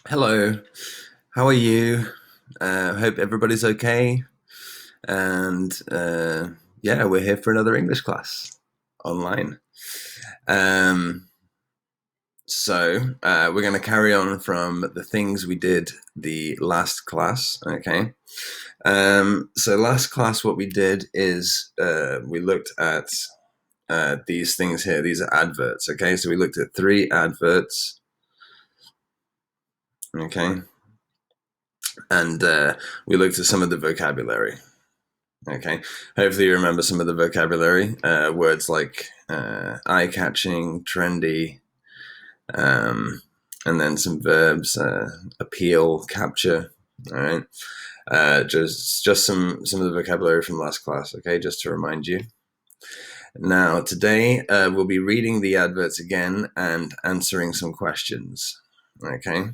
Hello, how are you? Hope everybody's okay. And yeah, we're here for another English class online. Um, we're going to carry on from the things we did the last class. Okay. So last class, what we did is we looked at these things here. These are adverts. Okay. So we looked at three adverts. Okay. And we looked at some of the vocabulary. Okay. Hopefully, you remember some of the vocabulary. Words like eye catching, trendy, um, and then some verbs appeal, capture. All right. Just some of the vocabulary from last class. Okay. Just to remind you. Now, today we'll be reading the adverts again and answering some questions. Okay.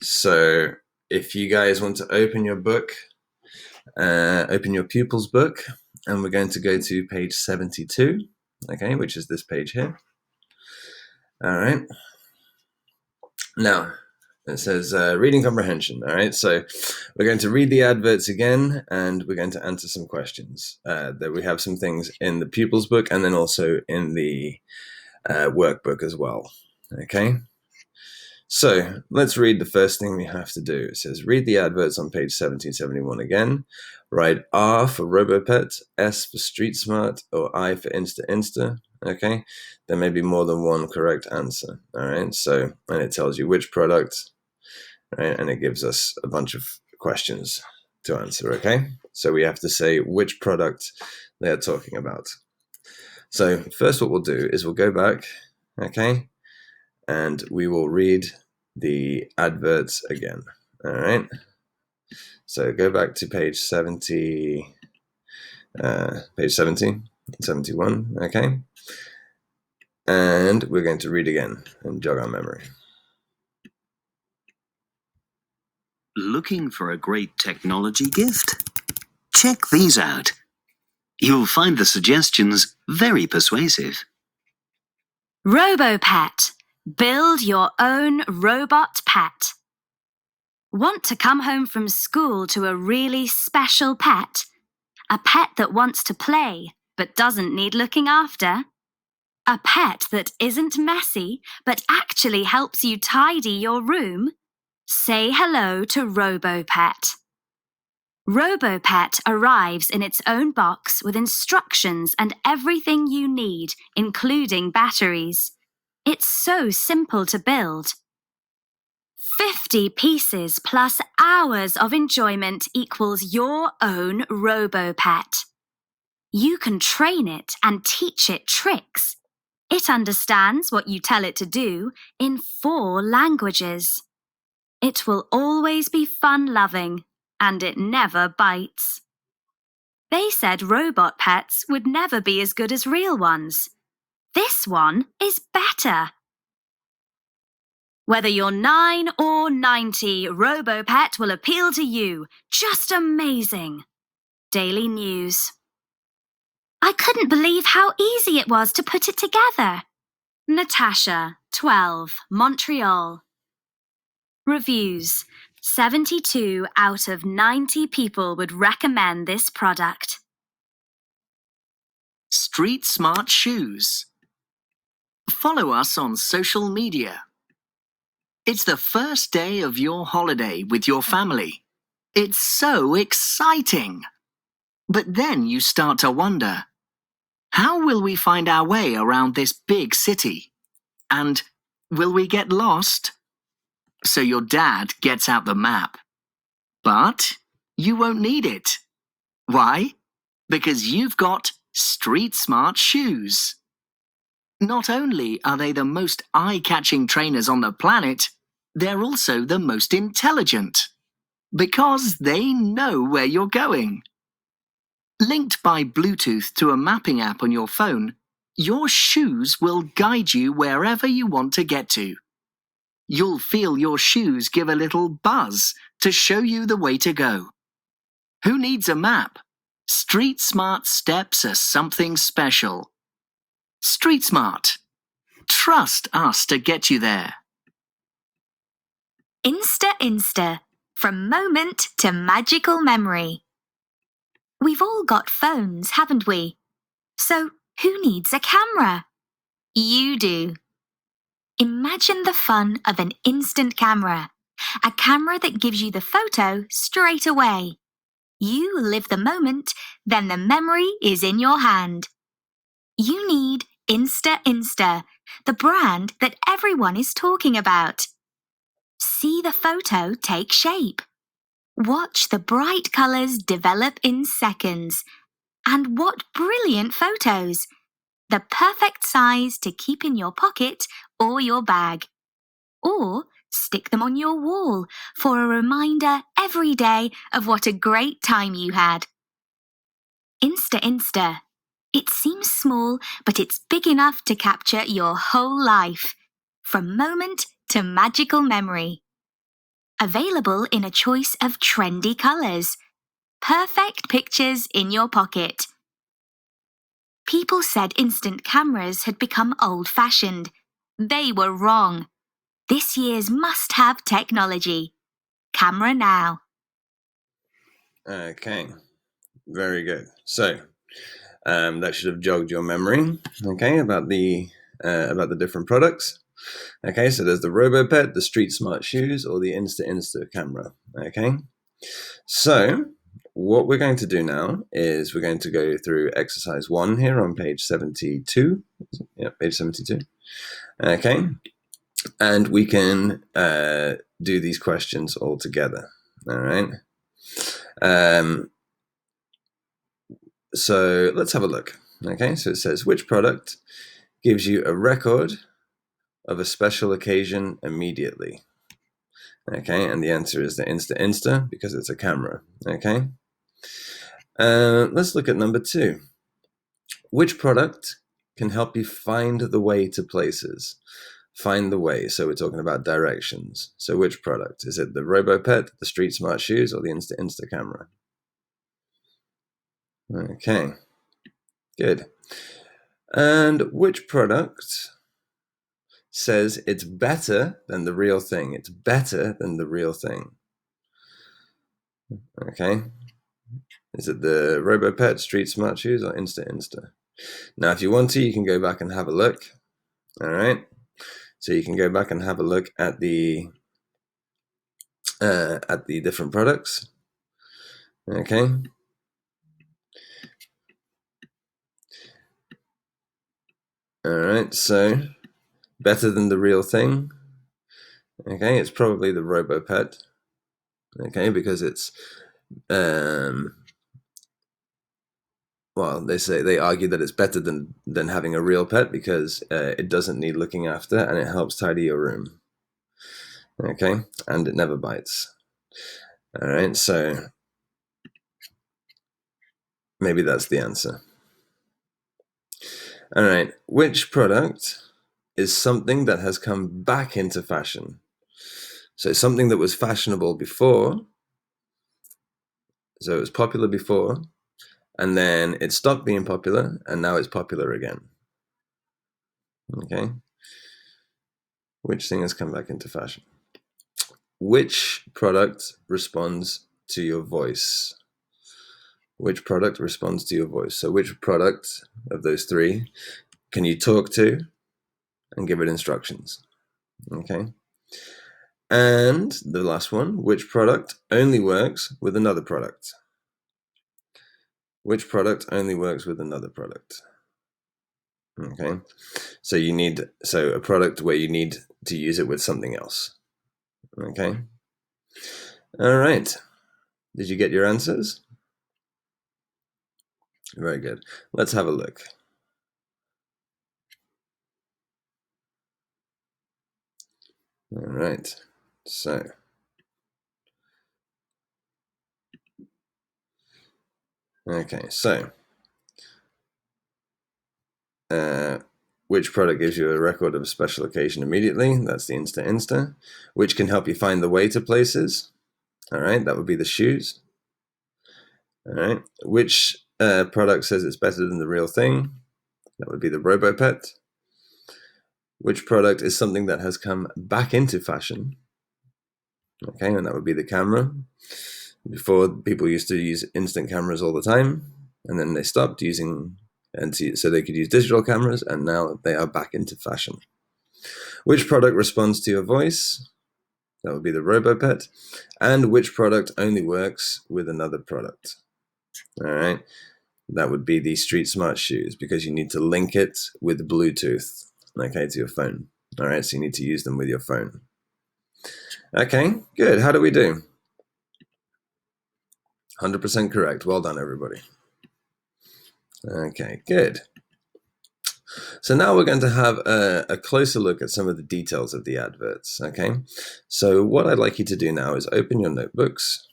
So, if you guys want to open your book, open your pupils book, and we're going to go to page 72, okay, which is this page here. All right. Now, it says reading comprehension. All right. So we're going to read the adverts again, and we're going to answer some questions. That we have some things in the pupils book and then also in the workbook as well. Okay. So let's read the first thing we have to do. It says, read the adverts on page 1771 again. Write R for RoboPet, S for Street Smart, or I for Insta. Okay, there may be more than one correct answer. All right, so, and it tells you which product, right, and it gives us a bunch of questions to answer. Okay, so we have to say which product they're talking about. So first, what we'll do is we'll go back, okay, and we will read the adverts again. All right. So go back to page 70, page 70, 71. Okay. And we're going to read again and jog our memory. Looking for a great technology gift? Check these out. You'll find the suggestions very persuasive. RoboPet. Build your own robot pet. Want to come home from school to a really special pet? A pet that wants to play but doesn't need looking after? A pet that isn't messy but actually helps you tidy your room? Say hello to RoboPet. RoboPet arrives in its own box with instructions and everything you need, including batteries. It's so simple to build. 50 pieces plus hours of enjoyment equals your own RoboPet. You can train it and teach it tricks. It understands what you tell it to do in 4 languages. It will always be fun-loving, and it never bites. They said robot pets would never be as good as real ones. This one is better. Whether you're 9 or 90, RoboPet will appeal to you. Just amazing. Daily News. I couldn't believe how easy it was to put it together. Natasha, 12, Montreal. Reviews. 72 out of 90 people would recommend this product. Street Smart Shoes. Follow us on social media. It's the first day of your holiday with your family. It's so exciting! But then you start to wonder, how will we find our way around this big city? And will we get lost? So your dad gets out the map. But you won't need it. Why? Because you've got Street Smart Shoes. Not only are they the most eye-catching trainers on the planet, they're also the most intelligent. Because they know where you're going. Linked by Bluetooth to a mapping app on your phone, your shoes will guide you wherever you want to get to. You'll feel your shoes give a little buzz to show you the way to go. Who needs a map? Street Smart steps are something special. Street Smart. Trust us to get you there. Insta, from moment to magical memory. We've all got phones, haven't we? So who needs a camera? You do. Imagine the fun of an instant camera, a camera that gives you the photo straight away. You live the moment, then the memory is in your hand. You need Insta, the brand that everyone is talking about. See the photo take shape. Watch the bright colours develop in seconds. And what brilliant photos! The perfect size to keep in your pocket or your bag. Or stick them on your wall for a reminder every day of what a great time you had. Insta. It seems small, but it's big enough to capture your whole life, from moment to magical memory. Available in a choice of trendy colours. Perfect pictures in your pocket. People said instant cameras had become old-fashioned. They were wrong. This year's must-have technology. Camera now. Okay, very good. So that should have jogged your memory, okay, about the different products. Okay, so there's the RoboPet, the Street Smart Shoes, or the Insta camera. Okay, so what we're going to do now is we're going to go through exercise 1 here on page 72. Yeah, page 72. Okay, and we can do these questions all together. All right. So let's have a look. Okay, so it says, which product gives you a record of a special occasion immediately? Okay, and the answer is the Insta because it's a camera. Okay, let's look at number 2. Which product can help you find the way to places? Find the way, so we're talking about directions. So which product? Is it the RoboPet, the Street Smart Shoes, or the Insta camera? Okay, good. And which product says it's better than the real thing? It's better than the real thing. Okay. Is it the RoboPet, Street Smart Shoes, or Insta? Now, if you want to, you can go back and have a look. All right. So you can go back and have a look at the different products. Okay. All right. So better than the real thing. Okay, it's probably the RoboPet. Okay, because it's well, they argue that it's better than having a real pet because it doesn't need looking after and it helps tidy your room. Okay, and it never bites. All right, so maybe that's the answer. All right, which product is something that has come back into fashion? So something that was fashionable before, so it was popular before, and then it stopped being popular, and now it's popular again. Okay. Which thing has come back into fashion? Which product responds to your voice? Which product responds to your voice? So which product of those 3 can you talk to and give it instructions? Okay. And the last one, which product only works with another product? Which product only works with another product? Okay. So a product where you need to use it with something else. Okay. All right. Did you get your answers? Very good. Let's have a look. All right. So okay, so which product gives you a record of a special occasion immediately? That's the Insta. Which can help you find the way to places? All right, that would be the shoes. All right. Which product says it's better than the real thing? That would be the RoboPet. Which product is something that has come back into fashion? Okay, and that would be the camera. Before, people used to use instant cameras all the time, and then they stopped using, so they could use digital cameras, and now they are back into fashion. Which product responds to your voice? That would be the RoboPet. And which product only works with another product? All right, that would be the Street Smart shoes, because you need to link it with Bluetooth, okay, to your phone. All right, so you need to use them with your phone. Okay, good. How do we do? 100% correct. Well done, everybody. Okay, good. So now we're going to have a closer look at some of the details of the adverts, okay? So what I'd like you to do now is open your notebooks,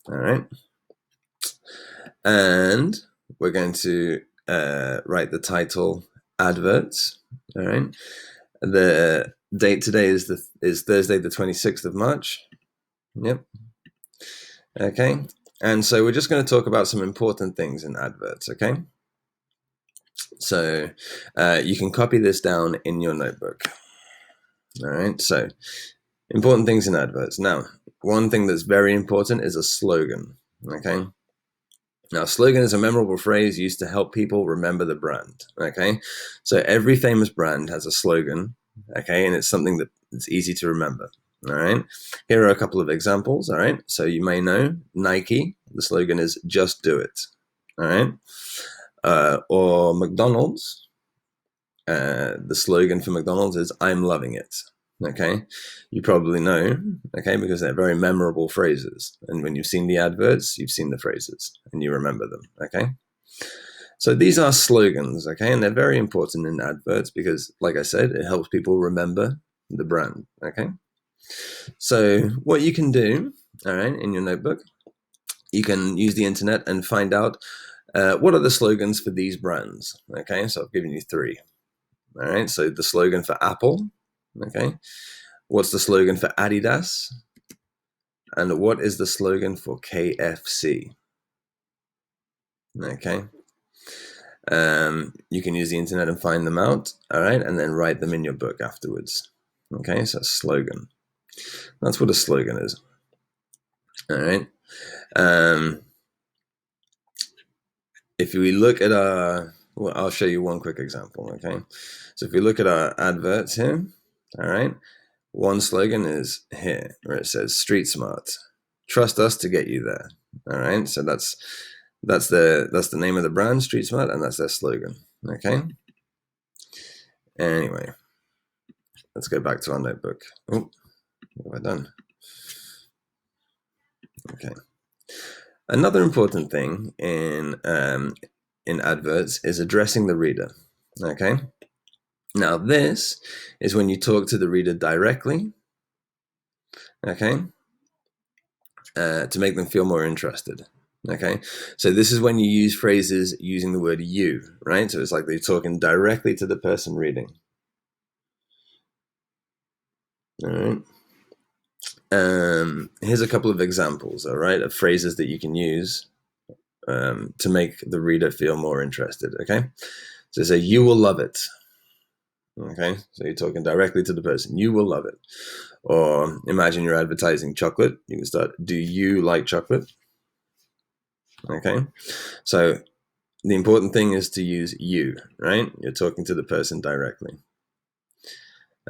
all right? And we're going to write the title adverts, all right? The date today is Thursday, the 26th of March. Yep. Okay. And so we're just going to talk about some important things in adverts, okay? So you can copy this down in your notebook. All right, so important things in adverts. Now, one thing that's very important is a slogan, okay? Now, a slogan is a memorable phrase used to help people remember the brand, okay? So every famous brand has a slogan, okay? And it's something that's easy to remember, all right? Here are a couple of examples, all right? So you may know Nike, the slogan is "Just Do It," all right? Or McDonald's, the slogan for McDonald's is "I'm loving it." Okay, you probably know, okay, because they're very memorable phrases. And when you've seen the adverts, you've seen the phrases and you remember them, okay? So these are slogans, okay, and they're very important in adverts because, like I said, it helps people remember the brand, okay? So what you can do, all right, in your notebook, you can use the internet and find out what are the slogans for these brands, okay? So I've given you 3, all right? So the slogan for Apple, okay? What's the slogan for Adidas? And what is the slogan for KFC? Okay. You can use the internet and find them out, all right? And then write them in your book afterwards. Okay, so slogan. That's what a slogan is. All right. If we look at well, I'll show you one quick example, okay? So if we look at our adverts here, all right, one slogan is here where it says "Street Smart, trust us to get you there." All right, so that's the name of the brand, Street Smart, and that's their slogan. Okay. Anyway, let's go back to our notebook. Oh, what have I done? Okay. Another important thing in adverts is addressing the reader. Okay. Now this is when you talk to the reader directly. Okay. To make them feel more interested. Okay, so this is when you use phrases using the word "you," right? So it's like they're talking directly to the person reading. All right. Here's a couple of examples, all right, of phrases that you can use to make the reader feel more interested. Okay, so say "You will love it." Okay, so you're talking directly to the person. You will love it. Or imagine you're advertising chocolate. You can start, "Do you like chocolate?" Okay, so the important thing is to use "you," right? You're talking to the person directly.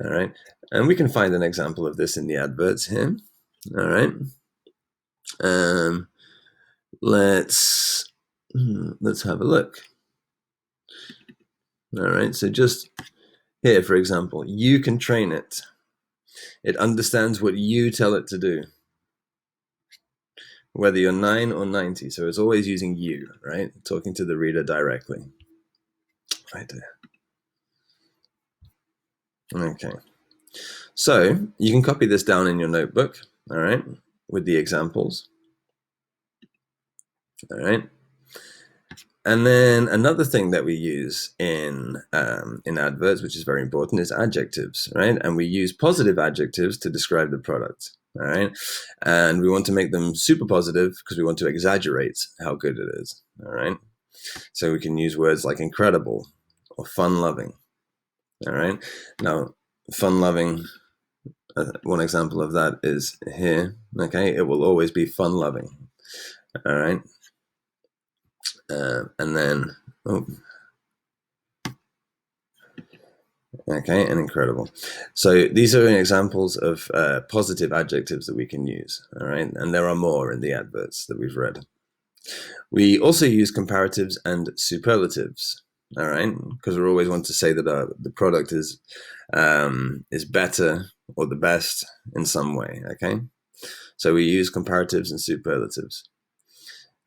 All right, and we can find an example of this in the adverts here. All right, let's have a look. All right, so just here, for example, "You can train it. It understands what you tell it to do, whether you're 9 or 90. So it's always using "you," right? Talking to the reader directly. Right there. Okay. So you can copy this down in your notebook, all right, with the examples. All right. And then another thing that we use in adverts, which is very important, is adjectives, right? And we use positive adjectives to describe the product, all right? And we want to make them super positive because we want to exaggerate how good it is, all right? So we can use words like incredible or fun-loving, all right? Now, fun-loving, one example of that is here. Okay, it will always be fun-loving. All right, and then okay, and incredible. So these are examples of positive adjectives that we can use. All right, and there are more in the adverts that we've read. We also use comparatives and superlatives. All right, because we always want to say that the product is better or the best in some way. Okay, so we use comparatives and superlatives.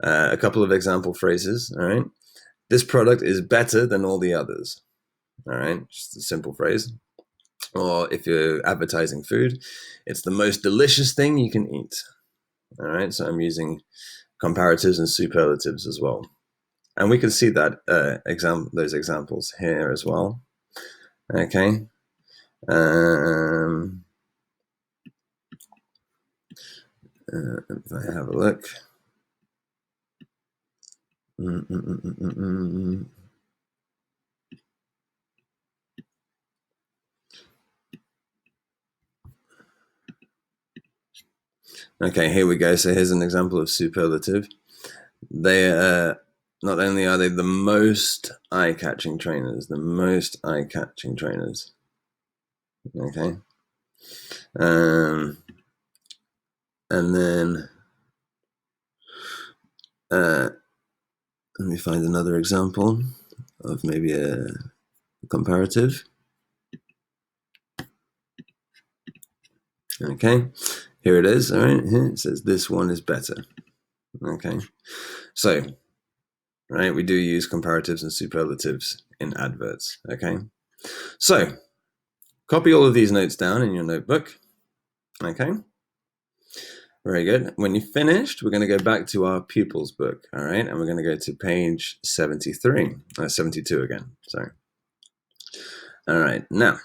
A couple of example phrases. All right, this product is better than all the others. All right, just a simple phrase. Or if you're advertising food, it's the most delicious thing you can eat. All right, so I'm using comparatives and superlatives as well. And we can see that those examples here as well. Okay. If I have a look. Okay, here we go. So here's an example of superlative. They not only are they the most eye-catching trainers, Okay. And then let me find another example of maybe a comparative. Okay, here it is. All right, here it says this one is better. Okay, so right, we do use comparatives and superlatives in adverts. Okay, so copy all of these notes down in your notebook. Okay, very good. When you're finished, we're going to go back to our pupils book. All right, and we're going to go to page 72 again. Sorry. All right, now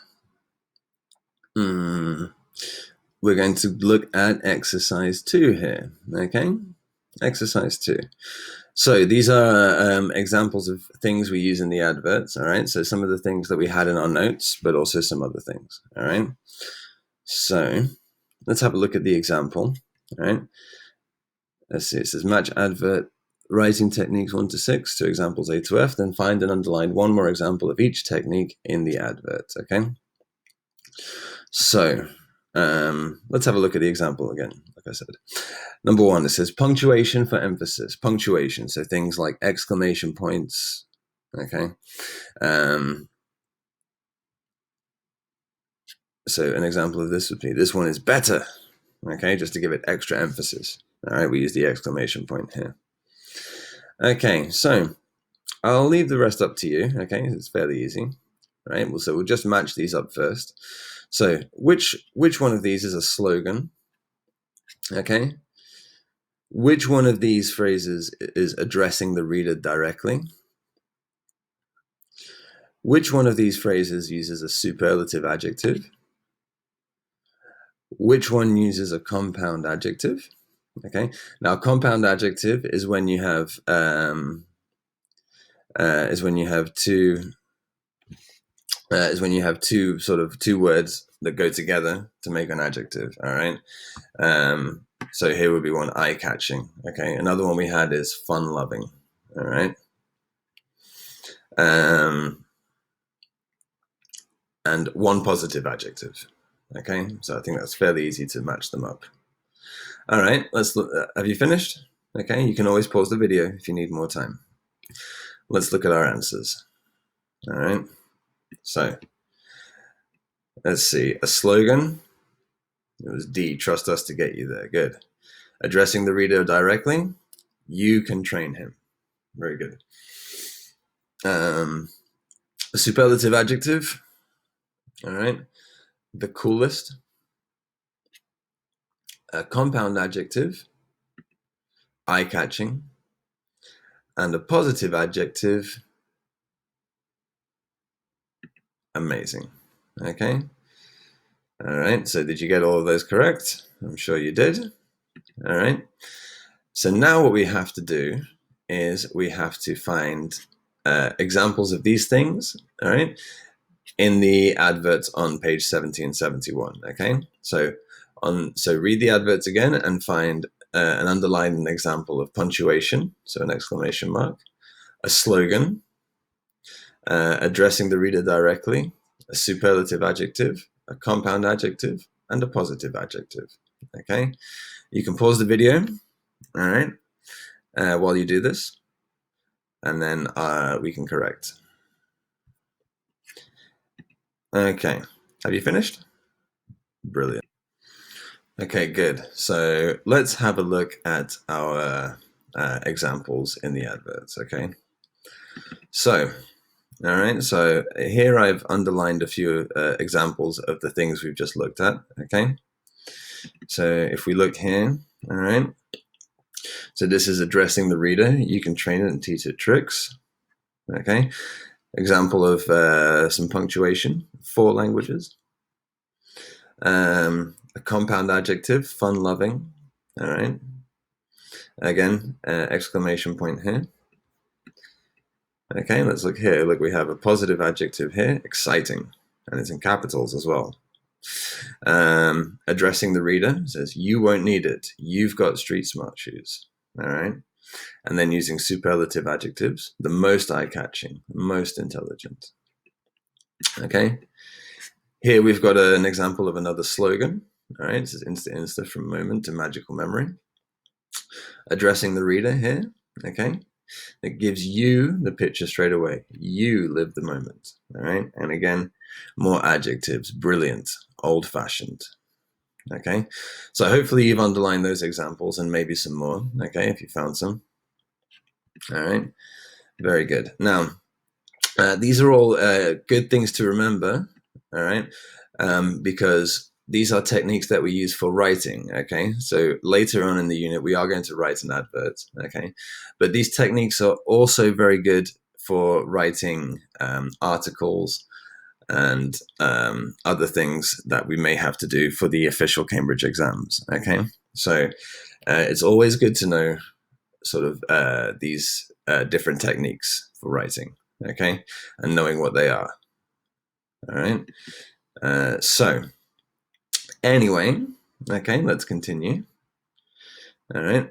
we're going to look at exercise 2 here. Okay, exercise 2. So these are examples of things we use in the adverts. All right, so some of the things that we had in our notes, but also some other things. All right, so let's have a look at the example. All right, let's see. It says match advert writing techniques 1 to 6 to examples A to F, then find and underline one more example of each technique in the advert. Okay, so let's have a look at the example again. Like I said, number 1, it says punctuation for emphasis. Punctuation, so things like exclamation points. Okay, so an example of this would be, this one is better. Okay, just to give it extra emphasis. All right, we use the exclamation point here. Okay, so I'll leave the rest up to you. Okay, it's fairly easy. Right, so we'll just match these up first. So which one of these is a slogan? Okay, which one of these phrases is addressing the reader directly? Which one of these phrases uses a superlative adjective? Which one uses a compound adjective? Okay, now compound adjective is when you have two words that go together to make an adjective. All right, so here would be one, eye-catching. Okay, another one we had is fun-loving. All right, and one positive adjective. Okay, so I think that's fairly easy to match them up. All right, let's look. Have you finished? Okay, you can always pause the video if you need more time. Let's look at our answers. All right, so let's see. A slogan. It was D, trust us to get you there. Good. Addressing the reader directly. You can train him. Very good. A superlative adjective. All right. The coolest. A compound adjective. Eye-catching. And a positive adjective. Amazing. Okay. All right. So did you get all of those correct? I'm sure you did. All right. So now what we have to do is we have to find examples of these things. All right. in the adverts on page 70 and 71. Okay, so read the adverts again and find an underlined example of punctuation, so an exclamation mark, a slogan, addressing the reader directly, a superlative adjective, a compound adjective, and a positive adjective. Okay, you can pause the video, all right, while you do this, and then we can correct. Okay, have you finished? Brilliant. Okay, good. So let's have a look at our examples in the adverts, okay? So, all right, so here I've underlined a few examples of the things we've just looked at, okay? So if we look here, all right, so this is addressing the reader. You can train it and teach it tricks, okay? Example of some punctuation, 4 languages. A compound adjective, fun-loving, all right? Again, exclamation point here. Okay, let's look here. Look, we have a positive adjective here, exciting, and it's in capitals as well. Addressing the reader, says, you won't need it. You've got street smart shoes, all right? And then using superlative adjectives, the most eye-catching, most intelligent. Okay, here we've got an example of another slogan. All right, this is Insta from moment to magical memory. Addressing the reader here, okay? It gives you the picture straight away. You live the moment, all right? And again, more adjectives, brilliant, old-fashioned, okay? So hopefully you've underlined those examples and maybe some more, okay, if you found some. All right, very good. Now, these are all good things to remember, all right, because these are techniques that we use for writing, okay? So later on in the unit, we are going to write an advert, okay? But these techniques are also very good for writing articles and other things that we may have to do for the official Cambridge exams, okay? So it's always good to know sort of these different techniques for writing, okay? And knowing what they are, all right? So anyway, okay, let's continue. All right,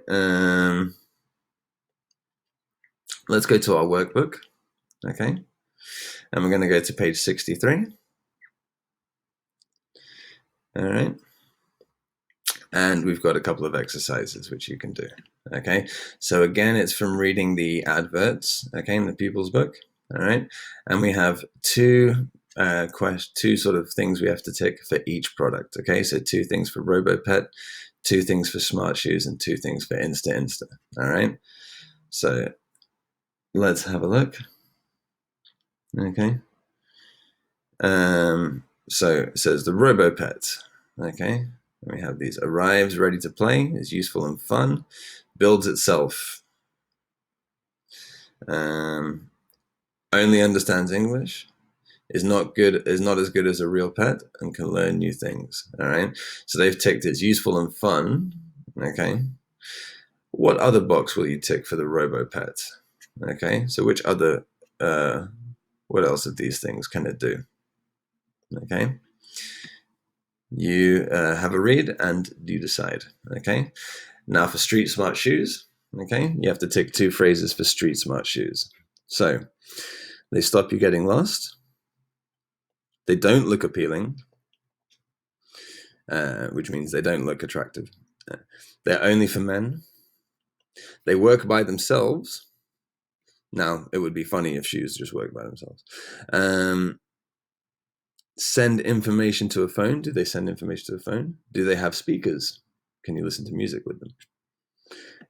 let's go to our workbook, okay? And we're going to go to page 63. All right. And we've got a couple of exercises which you can do, okay? So again, it's from reading the adverts, okay, in the Pupils book, all right? And we have two sort of things we have to tick for each product, okay? So 2 things for RoboPet, 2 things for Smart Shoes, and 2 things for Insta, all right? So let's have a look, okay? So it says the RoboPet, okay? We have these: arrives ready to play, is useful and fun, builds itself, only understands English, is not as good as a real pet, and can learn new things. All right, so they've ticked it's useful and fun. Okay, what other box will you tick for the RoboPet? Okay, so which other what else of these things can it do? Okay, you have a read and you decide. Okay, now for Street Smart Shoes, okay, you have to tick 2 phrases for Street Smart Shoes. So they stop you getting lost, they don't look appealing, which means they don't look attractive, they're only for men, they work by themselves. Now, it would be funny if shoes just work by themselves. Send information to a phone. Do they send information to a phone? Do they have speakers? Can you listen to music with them?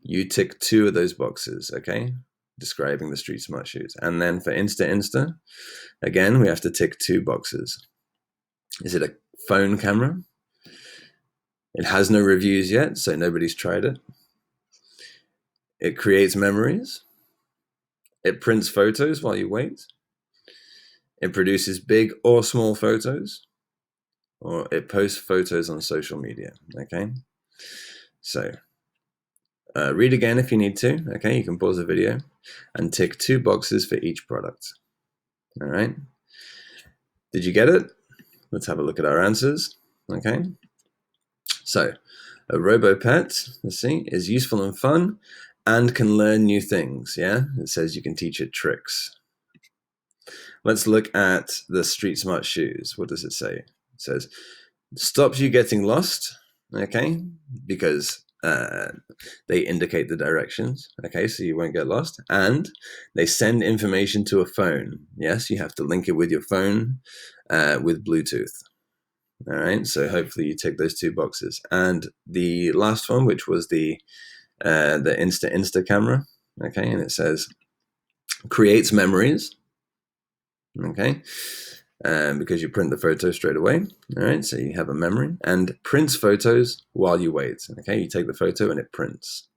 You tick 2 of those boxes, okay? Describing the Street Smart Shoes. And then for Insta, again, we have to tick 2 boxes. Is it a phone camera? It has no reviews yet, so nobody's tried it. It creates memories. It prints photos while you wait. It produces big or small photos, or it posts photos on social media, okay? So read again if you need to, okay? You can pause the video and tick 2 boxes for each product, all right? Did you get it? Let's have a look at our answers. Okay. So, a RoboPet, let's see, is useful and fun and can learn new things. Yeah, it says you can teach it tricks. Let's look at the Street Smart Shoes. What does it say? It says, stops you getting lost, okay, because they indicate the directions, okay, so you won't get lost, and they send information to a phone. Yes, you have to link it with your phone with Bluetooth. All right, so hopefully you tick those 2 boxes. And the last one, which was the Insta camera, okay, and it says creates memories, okay, because you print the photo straight away. All right, so you have a memory, and prints photos while you wait. Okay, you take the photo and it prints.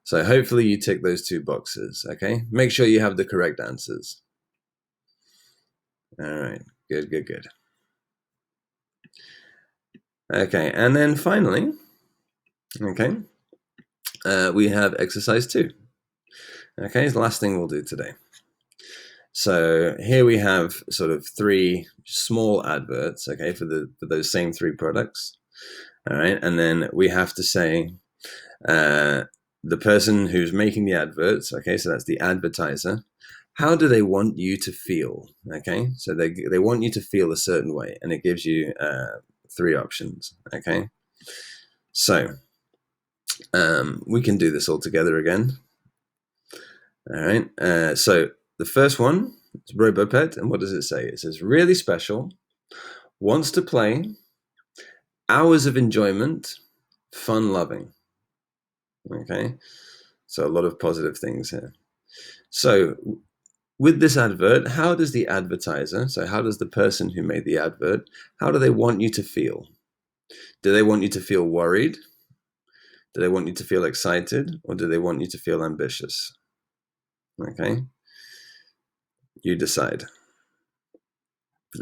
So hopefully you tick those 2 boxes. Okay, make sure you have the correct answers. All right, good. Okay, and then finally, okay, we have exercise 2. Okay, it's the last thing we'll do today. So here we have sort of 3 small adverts, okay, for those same 3 products. All right, and then we have to say the person who's making the adverts, okay, so that's the advertiser. How do they want you to feel? Okay, so they want you to feel a certain way, and it gives you 3 options. Okay, so we can do this all together again. All right, so the first one is RoboPet, and what does it say? It says really special, wants to play, hours of enjoyment, fun loving. Okay, so a lot of positive things here. So with this advert, how does the advertiser, so how does the person who made the advert, how do they want you to feel? Do they want you to feel worried? Do they want you to feel excited? Or do they want you to feel ambitious? Okay, you decide.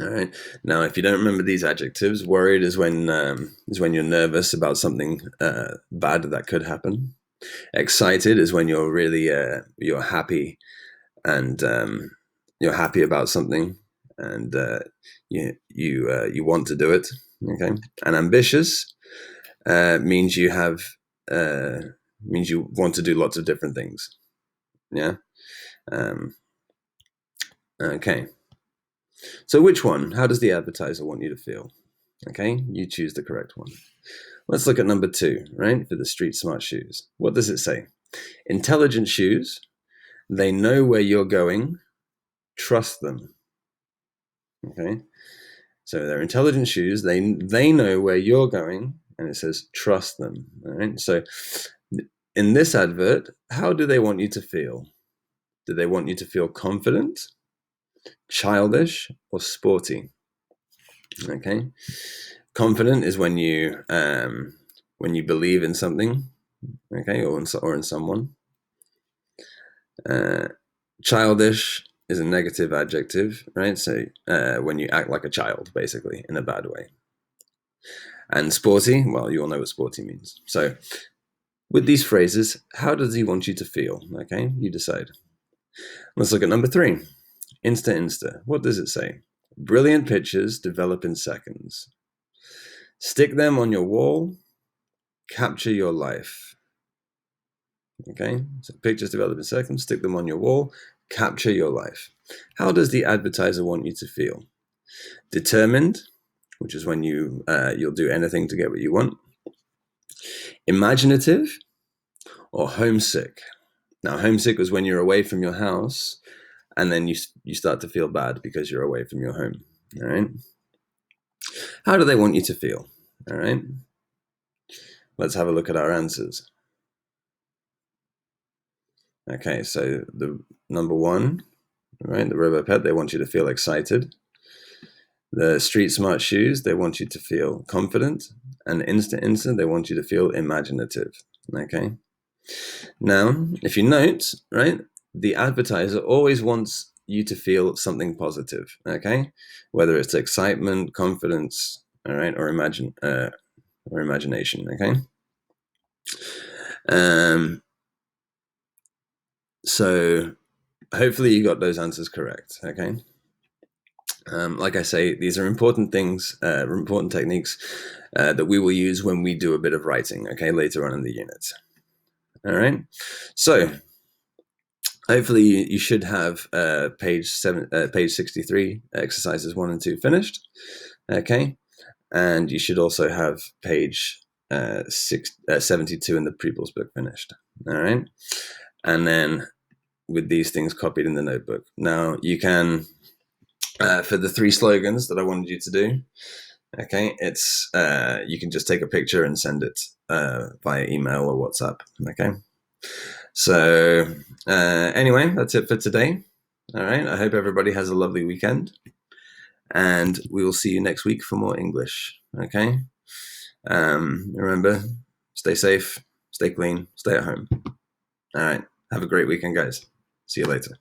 All right. Now, if you don't remember these adjectives, worried is when you're nervous about something bad that could happen. Excited is when you're really you're happy, and you're happy about something, and you want to do it. Okay. And ambitious means you have means you want to do lots of different things. Yeah. Okay. So which one? How does the advertiser want you to feel? Okay, you choose the correct one. Let's look at number 2, right, for the Street Smart Shoes. What does it say? Intelligent shoes. They know where you're going. Trust them. Okay, so they're intelligent shoes. They know where you're going, and it says trust them. All right, so in this advert, how do they want you to feel? Do they want you to feel confident, childish, or sporty? Okay, confident is when you believe in something, okay, or in someone. Childish is a negative adjective, right? So when you act like a child, basically, in a bad way. And sporty, well, you all know what sporty means. So with these phrases, how does he want you to feel? Okay, you decide. Let's look at number 3. Insta. What does it say? Brilliant pictures develop in seconds. Stick them on your wall. Capture your life. Okay, so pictures develop in seconds. Stick them on your wall. Capture your life. How does the advertiser want you to feel? Determined, which is when you'll do anything to get what you want. Imaginative, or homesick. Now, homesick was when you're away from your house, and then you start to feel bad because you're away from your home. All right. How do they want you to feel? All right. Let's have a look at our answers. Okay, so the number 1, right, the RoboPet, they want you to feel excited. The Street Smart Shoes, they want you to feel confident. And Insta, they want you to feel imaginative. Okay. Now, if you note, right, the advertiser always wants you to feel something positive. Okay, whether it's excitement, confidence, all right, or imagination. Okay. So hopefully you got those answers correct. Okay. Like I say, these are important things, important techniques that we will use when we do a bit of writing, okay, later on in the unit. All right, so hopefully you should have page 63, exercises 1 and 2 finished, okay, and you should also have page 72 in the Pupils book finished, all right, and then with these things copied in the notebook. Now you can, for the 3 slogans that I wanted you to do, okay, it's you can just take a picture and send it via email or WhatsApp, okay. So anyway, that's it for today. All right, I hope everybody has a lovely weekend, and we will see you next week for more English, okay. Remember, stay safe, stay clean, stay at home. All right, have a great weekend, guys. See you later.